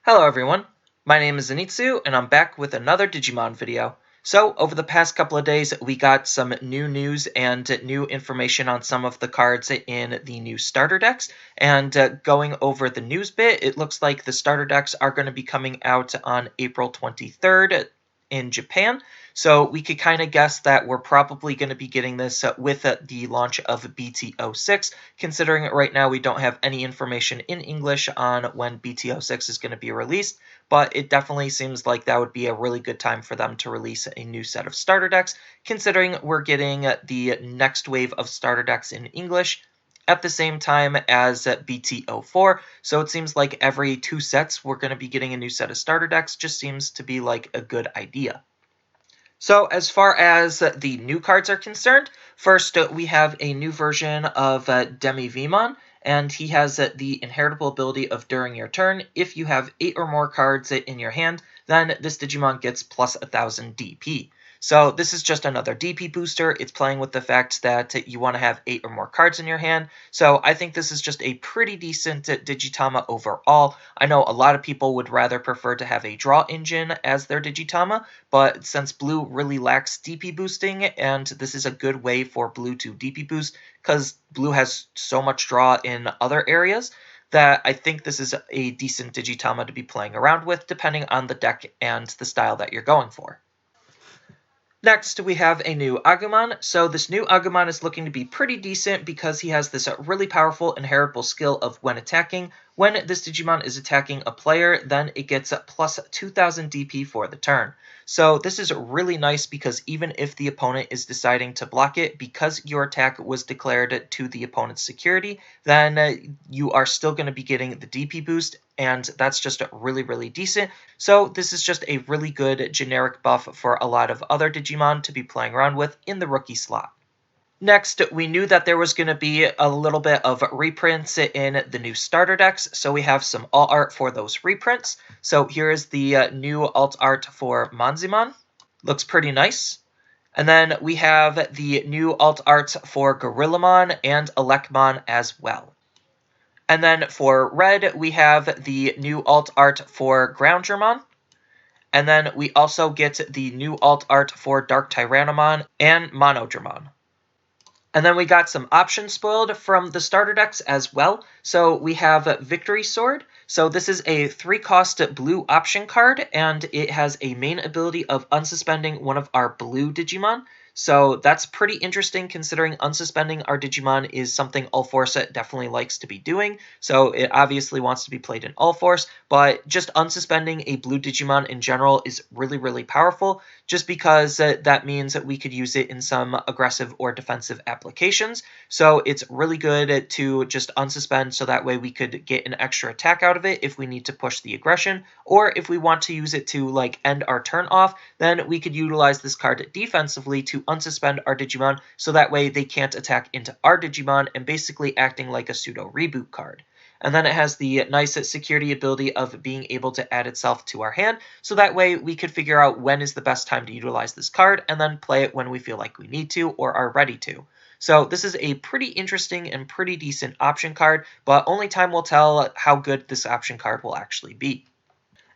Hello everyone, my name is Zenitsu, and I'm back with another Digimon video. So, over the past couple of days, we got some new news and new information on some of the cards in the new starter decks, and going over the news bit, it looks like the starter decks are going to be coming out on April 23rd in Japan, so we could kind of guess that we're probably going to be getting this with the launch of BT06, considering right now we don't have any information in English on when BT06 is going to be released, but it definitely seems like that would be a really good time for them to release a new set of starter decks, considering we're getting the next wave of starter decks in English at the same time as BT04, so it seems like every 2 sets we're going to be getting a new set of starter decks. Just seems to be like a good idea. So as far as the new cards are concerned, first we have a new version of Demivemon, and he has the inheritable ability of during your turn, if you have 8 or more cards in your hand, then this Digimon gets plus 1000 DP. So this is just another DP booster. It's playing with the fact that you want to have 8 or more cards in your hand. So I think this is just a pretty decent Digitama overall. I know a lot of people would rather prefer to have a draw engine as their Digitama, but since blue really lacks DP boosting, and this is a good way for blue to DP boost, because blue has so much draw in other areas, that I think this is a decent Digitama to be playing around with, depending on the deck and the style that you're going for. Next, we have a new Agamon. So this new Agamon is looking to be pretty decent because he has this really powerful inheritable skill of when attacking. When this Digimon is attacking a player, then it gets plus 2000 DP for the turn. So this is really nice because even if the opponent is deciding to block it, because your attack was declared to the opponent's security, then you are still going to be getting the DP boost, and that's just really, really decent. So this is just a really good generic buff for a lot of other Digimon to be playing around with in the rookie slot. Next, we knew that there was going to be a little bit of reprints in the new starter decks, so we have some alt art for those reprints. So here is the new alt art for Monzimon. Looks pretty nice. And then we have the new alt art for Gorillamon and Elecmon as well. And then for red, we have the new alt art for Groundgermon. And then we also get the new alt art for Dark Tyrannomon and Monodramon. And then we got some options spoiled from the starter decks as well. So we have Victory Sword. So this is a 3-cost blue option card, and it has a main ability of unsuspending one of our blue Digimon. So that's pretty interesting considering unsuspending our Digimon is something All-Force definitely likes to be doing. So it obviously wants to be played in All-Force, but just unsuspending a blue Digimon in general is really, really powerful, just because that means that we could use it in some aggressive or defensive applications. So it's really good to just unsuspend, so that way we could get an extra attack out of it if we need to push the aggression, or if we want to use it to like end our turn off, then we could utilize this card defensively to unsuspend our Digimon, so that way they can't attack into our Digimon, and basically acting like a pseudo reboot card. And then it has the nice security ability of being able to add itself to our hand, so that way we could figure out when is the best time to utilize this card, and then play it when we feel like we need to or are ready to. So this is a pretty interesting and pretty decent option card, but only time will tell how good this option card will actually be.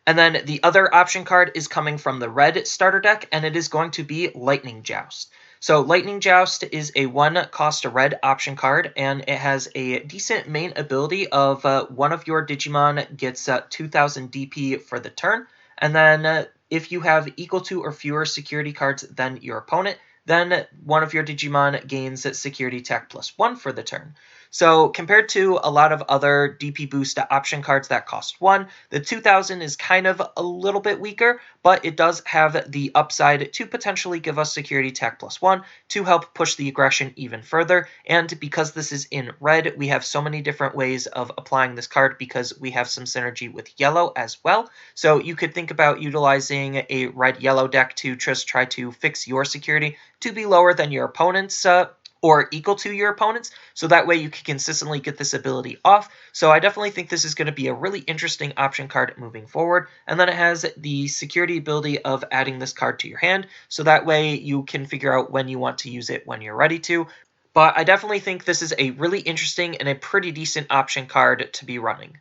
And then the other option card is coming from the red starter deck, and it is going to be Lightning Joust. So Lightning Joust is a 1-cost red option card, and it has a decent main ability of one of your Digimon gets 2000 DP for the turn, and then if you have equal to or fewer security cards than your opponent, then one of your Digimon gains security attack +1 for the turn. So compared to a lot of other DP boost option cards that cost 1, the 2000 is kind of a little bit weaker, but it does have the upside to potentially give us security attack +1 to help push the aggression even further. And because this is in red, we have so many different ways of applying this card because we have some synergy with yellow as well. So you could think about utilizing a red-yellow deck to just try to fix your security to be lower than your opponent's or equal to your opponents, so that way you can consistently get this ability off. So I definitely think this is going to be a really interesting option card moving forward. And then it has the security ability of adding this card to your hand, so that way you can figure out when you want to use it when you're ready to. But I definitely think this is a really interesting and a pretty decent option card to be running.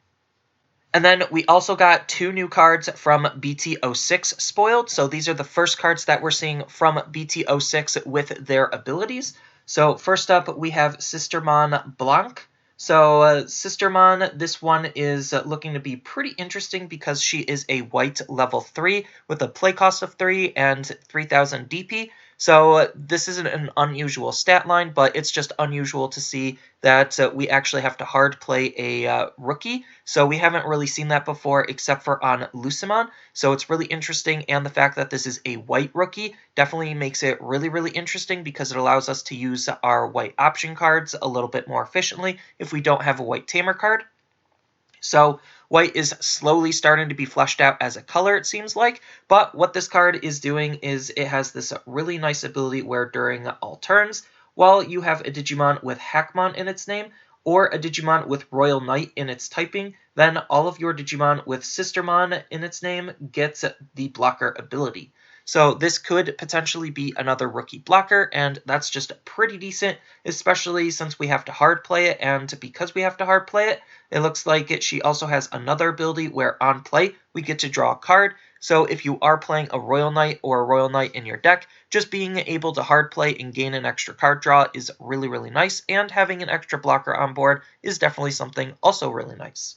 And then we also got 2 new cards from BT06 Spoiled. So these are the first cards that we're seeing from BT06 with their abilities. So first up, we have Sistermon Blanc. So Sistermon, this one is looking to be pretty interesting because she is a white level 3 with a play cost of 3 and 3000 DP. So this isn't an unusual stat line, but it's just unusual to see that we actually have to hard play a rookie. So we haven't really seen that before except for on Lucemon. So it's really interesting, and the fact that this is a white rookie definitely makes it really, really interesting because it allows us to use our white option cards a little bit more efficiently if we don't have a white tamer card. So white is slowly starting to be fleshed out as a color, it seems like, but what this card is doing is it has this really nice ability where during all turns, while you have a Digimon with Hackmon in its name, or a Digimon with Royal Knight in its typing, then all of your Digimon with Sistermon in its name gets the blocker ability. So this could potentially be another rookie blocker, and that's just pretty decent, especially since we have to hard play it, and because we have to hard play it, it looks like she also has another ability where on play, we get to draw a card. So if you are playing a Royal Knight or a Royal Knight in your deck, just being able to hard play and gain an extra card draw is really, really nice, and having an extra blocker on board is definitely something also really nice.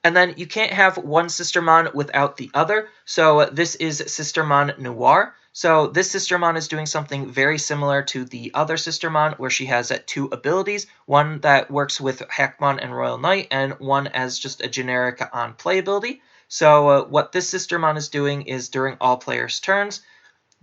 And then you can't have one Sistermon without the other, so this is Sistermon Noir. So this Sistermon is doing something very similar to the other Sistermon, where she has 2 abilities, one that works with Hackmon and Royal Knight, and one as just a generic on-play ability. So what this Sistermon is doing is during all players' turns,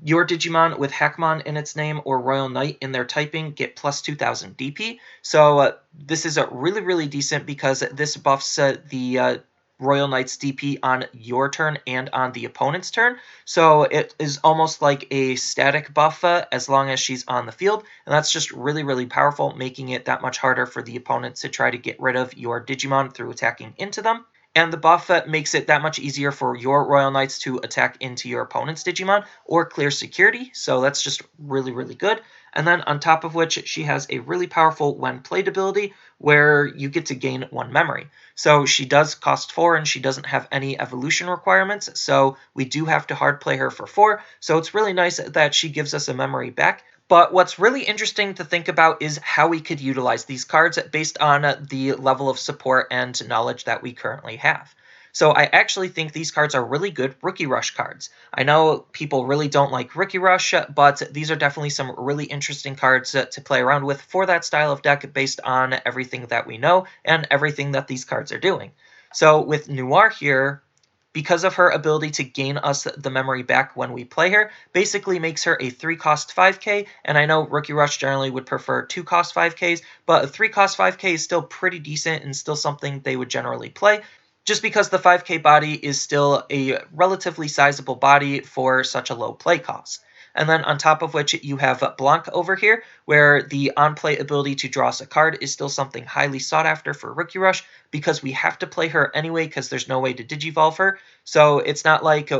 your Digimon with Hackmon in its name or Royal Knight in their typing get plus 2000 DP. So this is really, really decent because this buffs the Royal Knight's DP on your turn and on the opponent's turn. So it is almost like a static buff as long as she's on the field. And that's just really, really powerful, making it that much harder for the opponent to try to get rid of your Digimon through attacking into them. And the buff makes it that much easier for your Royal Knights to attack into your opponent's Digimon or clear security, so that's just really, really good. And then on top of which, she has a really powerful when played ability where you get to gain 1 memory. So she does cost 4 and she doesn't have any evolution requirements, so we do have to hard play her for 4, so it's really nice that she gives us a memory back. But what's really interesting to think about is how we could utilize these cards based on the level of support and knowledge that we currently have. So I actually think these cards are really good Rookie Rush cards. I know people really don't like Rookie Rush, but these are definitely some really interesting cards to play around with for that style of deck based on everything that we know and everything that these cards are doing. So with Noir here, because of her ability to gain us the memory back when we play her, basically makes her a 3-cost 5k, and I know Rookie Rush generally would prefer 2-cost 5ks, but a 3-cost 5k is still pretty decent and still something they would generally play, just because the 5k body is still a relatively sizable body for such a low play cost. And then on top of which you have Blanc over here, where the on-play ability to draw us a card is still something highly sought after for Rookie Rush, because we have to play her anyway because there's no way to Digivolve her. So it's not like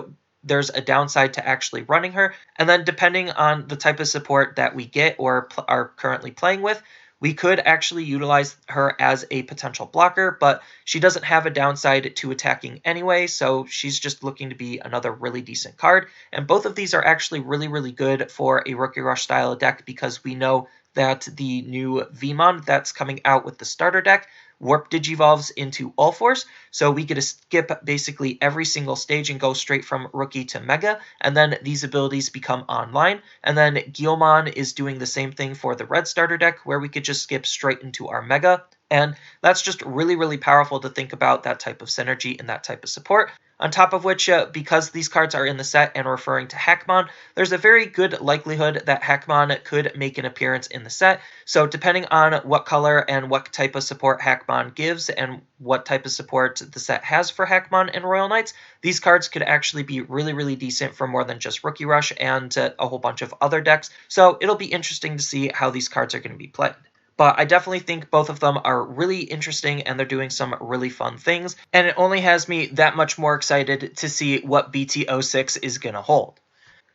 there's a downside to actually running her. And then depending on the type of support that we get or are currently playing with, we could actually utilize her as a potential blocker, but she doesn't have a downside to attacking anyway, so she's just looking to be another really decent card. And both of these are actually really, really good for a Rookie Rush style deck because we know that the new Vmon that's coming out with the starter deck Warp Digivolves into All Force, so we get to skip basically every single stage and go straight from Rookie to Mega, and then these abilities become online. And then Guilmon is doing the same thing for the Red starter deck, where we could just skip straight into our Mega, and that's just really, really powerful to think about that type of synergy and that type of support. On top of which, because these cards are in the set and referring to Hackmon, there's a very good likelihood that Hackmon could make an appearance in the set. So depending on what color and what type of support Hackmon gives and what type of support the set has for Hackmon and Royal Knights, these cards could actually be really, really decent for more than just Rookie Rush and a whole bunch of other decks. So it'll be interesting to see how these cards are going to be played. But I definitely think both of them are really interesting and they're doing some really fun things. And it only has me that much more excited to see what BT06 is going to hold.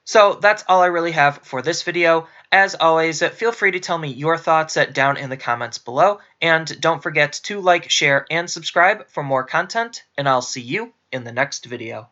So that's all I really have for this video. As always, feel free to tell me your thoughts down in the comments below, and don't forget to like, share, and subscribe for more content, and I'll see you in the next video.